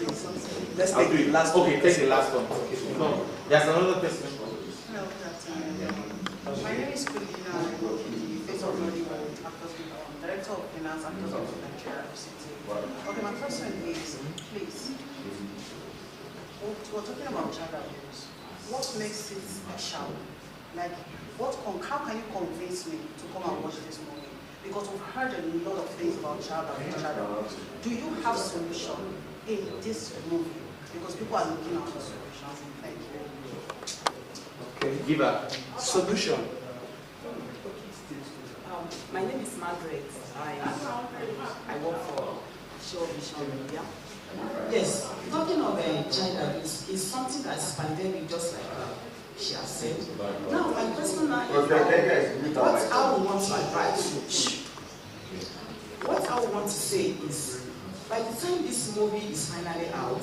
please. Let's I'll take do the it. last Okay, one. take the last one. No, there's another person. Hello, good afternoon. My name is Kulina. I work in the face of Nollywood, Director of Finance, Actors of Nigeria, City. Okay, my question is, please, we're talking about child abuse. What makes it special? Like, how can you convince me to come and watch this movie? Because we've heard a lot of things about child abuse. Do you have solution in this movie? Because people are looking out for solutions. Thank you. Okay, give a solution. My name is Margaret. I work for Show Vision Media. Yes, talking of child abuse is something that's pandemic, just like she has said. Now, my question now is, what I would want to advise, what I would want to say is, by the time this movie is finally out,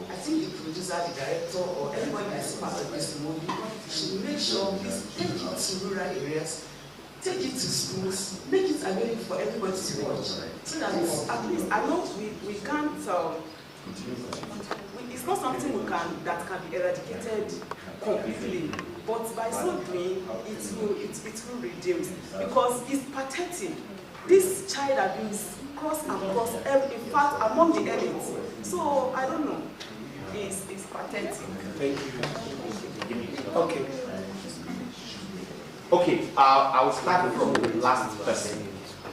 I think the producer, the director, or everybody that's part of this movie should make sure please take it to rural areas, take it to schools, make it available for everybody to watch. So that it's, At least, I know we can't, it's not something that can be eradicated completely, but by so doing, it will reduce, because it's pathetic. This child abuse cross and cross, in fact, among the elites. So, I don't know, it's pathetic. Thank you. Okay. Okay, I will start from the last person.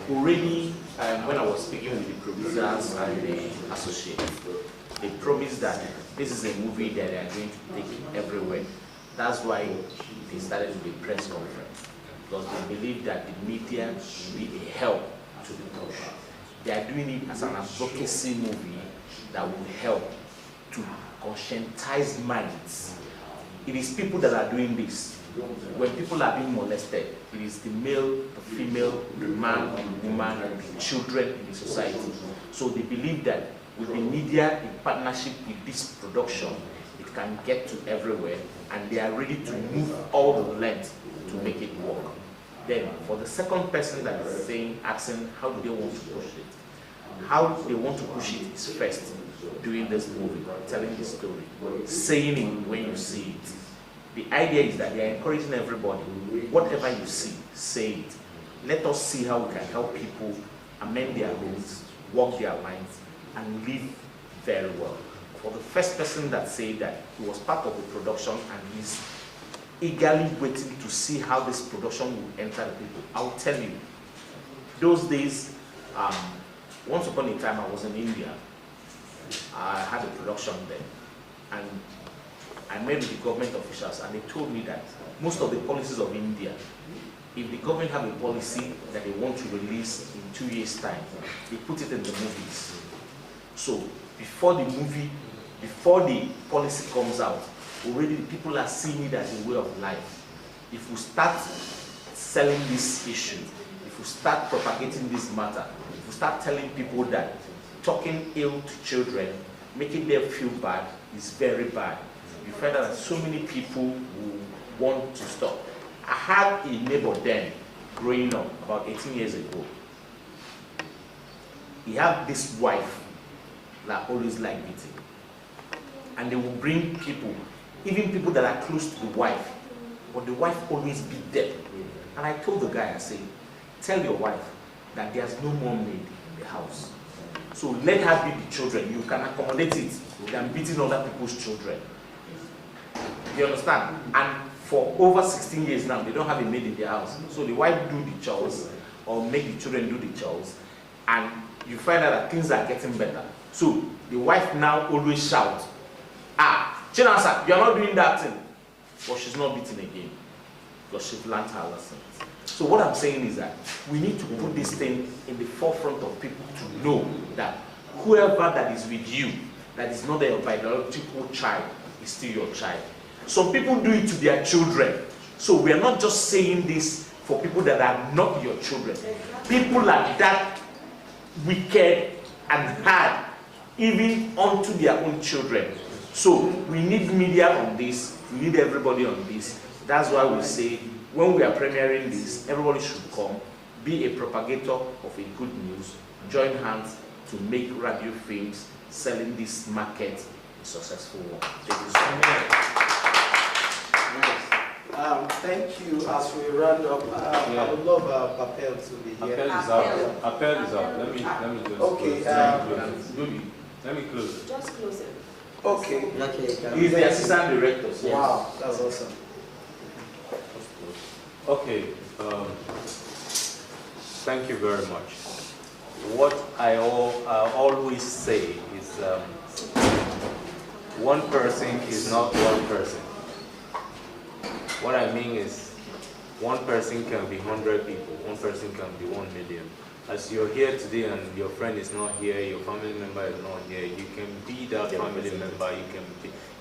Already, when I was speaking with the producers and the associates, they promised that this is a movie that they are going to take everywhere. That's why they started with a press conference, because they believe that the media will be a help to the push. They are doing it as an advocacy movie that will help to conscientize minds. It is people that are doing this. When people are being molested, it is the male, the female, the man, the woman, the children in the society. So they believe that with the media in partnership with this production, it can get to everywhere, and they are ready to move all the length to make it work. Then, for the second person that is asking how do they want to push it, how they want to push it is first doing this movie, telling the story, saying it when you see it. The idea is that they are encouraging everybody, whatever you see, say it. Let us see how we can help people amend their rules, walk their lines, and live very well. For the first person that said that he was part of the production and he's eagerly waiting to see how this production will enter the people, I'll tell you, those days, once upon a time I was in India. I had a production there, and I met with the government officials, and they told me that most of the policies of India, if the government have a policy that they want to release in 2 years' time, they put it in the movies. So before the movie, before the policy comes out, already the people are seeing it as a way of life. If we start selling this issue, if we start propagating this matter, if we start telling people that talking ill to children, making them feel bad is very bad, you find out that so many people will want to stop. I had a neighbor then, growing up, about 18 years ago. He had this wife that always liked beating. And they will bring people, even people that are close to the wife, but the wife always beat them. And I told the guy, I said, tell your wife that there's no more maid in the house. So let her beat the children. You can accommodate it than beating other people's children. You understand? And for over 16 years now, they don't have a maid in their house. So the wife do the chores or make the children do the chores, and you find out that things are getting better. So the wife now always shouts, Chinasa, you're not doing that thing. But she's not beating again because she's learned her lesson. So what I'm saying is that we need to put this thing in the forefront of people to know that whoever that is with you, that is not your biological child, is still your child. Some people do it to their children. So we are not just saying this for people that are not your children. People are that wicked and hard, even unto their own children. So we need media on this, we need everybody on this. That's why we say, when we are premiering this, everybody should come, be a propagator of a good news, join hands to make Rabi Films selling this market a successful one. Thank you so much. Nice. Thank you. As we round up, I would love APEL to be here. APEL is up. APEL is up. Let me just okay. Let me close it. Just close it. Okay. He's the assistant director. Yes. Wow, that's awesome. Okay. Thank you very much. What I always say is one person is not one person. What I mean is one person can be 100 people, one person can be 1 million. As you're here today and your friend is not here, your family member is not here, you can be that family member,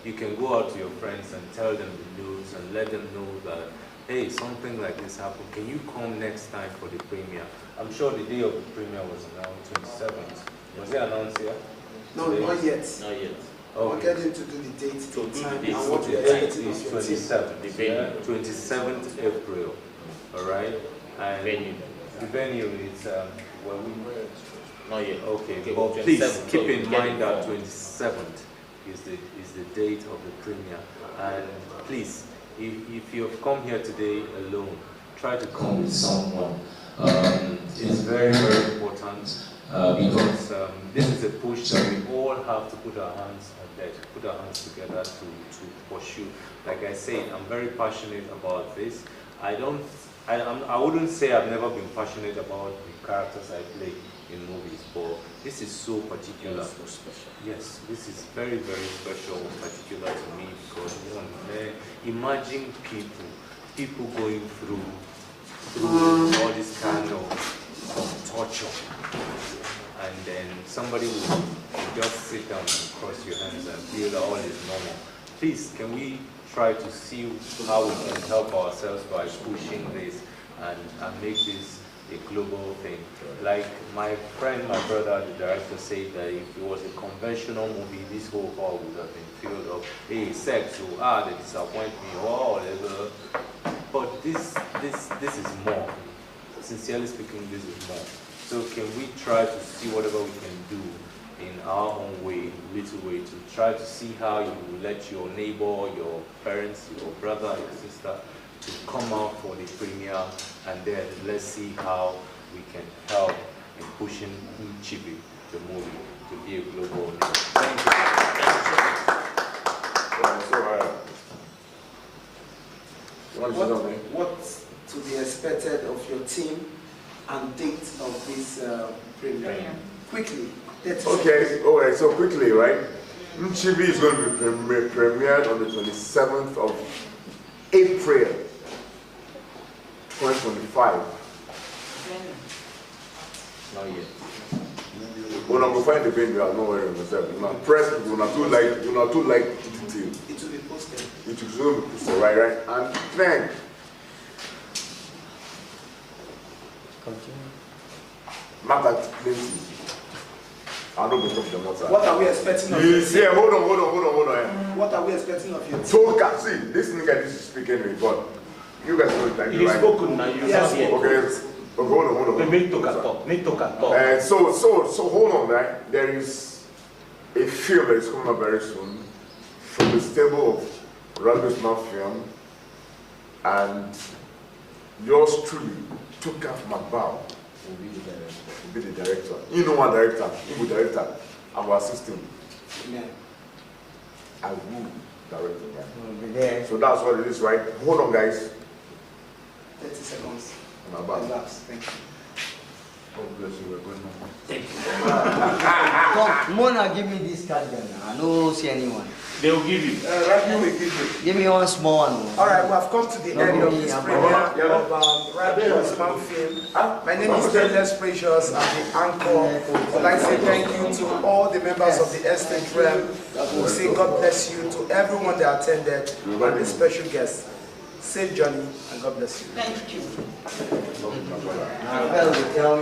you can go out to your friends and tell them the news and let them know that, hey, something like this happened. Can you come next time for the premiere? I'm sure the day of the premiere was announced 27th. Was it announced here? No, not yet. Not yet. I wanted him to do the date, the time, and what The we're date expecting is of your team. 27th. 27th April. All right. And the venue is not yet. Okay. But please keep in mind that 27th is the date of the premiere. And please, if you have come here today alone, try to come with someone. It's very, very important because this is a push that we all have to put our hands on deck, put our hands together to pursue. Like I said, I'm very passionate about this. I wouldn't say I've never been passionate about the characters I play in movies, but this is so particular. So special. Yes, this is very, very special and particular to me because imagine people going through all this kind of torture, and then somebody will just sit down and cross your hands and feel that all is normal. Please, can we try to see how we can help ourselves by pushing this and make this a global thing? Like my friend, my brother, the director, said that if it was a conventional movie, this whole hall would have been filled up. Hey, sex, they disappoint me, whatever. But this is more. Sincerely speaking, this is more. So can we try to see whatever we can do in our own way, little way, to try to see how you will let your neighbor, your parents, your brother, your sister, to come out for the premiere, and then let's see how we can help in pushing MCHIVIR, the movie, to be a global name. Thank you. What's to be expected of your team and date of this premiere? Quickly. Okay, alright, so quickly, right? MCHIVIR is going to be premiered on the 27th of April 2025. Not yet. When I go find the venue, I'll know where myself. Press, we're not too like detail. It will be posted. It will be posted, right? And then Market plenty. I don't go talk them outside. What are we expecting of your team? Yeah, hold on. What are we expecting of your team? So, see, this nigga is speaking with God. You guys know that, He's right? spoken now, you Yes. Okay, hold on. We need to talk. So hold on, right? There is a film that is coming up very soon from the stable of Rabi Usman Films, and yours truly, Tukaf Magbao, will be the director. You know one director, I will assist him. Yeah. I will direct him, right? So that's what it is, right? Hold on, guys. 30 seconds. Relax. Thank you. God bless you. We're going home. Thank you. Come, Mona, give me this card now. I don't see anyone. They will give you. Rabi will give you. Give me one small one. All right, we have come to the end of this premiere of Rabi Usman Films. My name is Stainless Precious. I'm the anchor. I'd like to say thank you to all the members of the Estate Realm. We'll say God bless you to everyone that attended and the special guests. Safe journey and God bless you. Thank you. Well,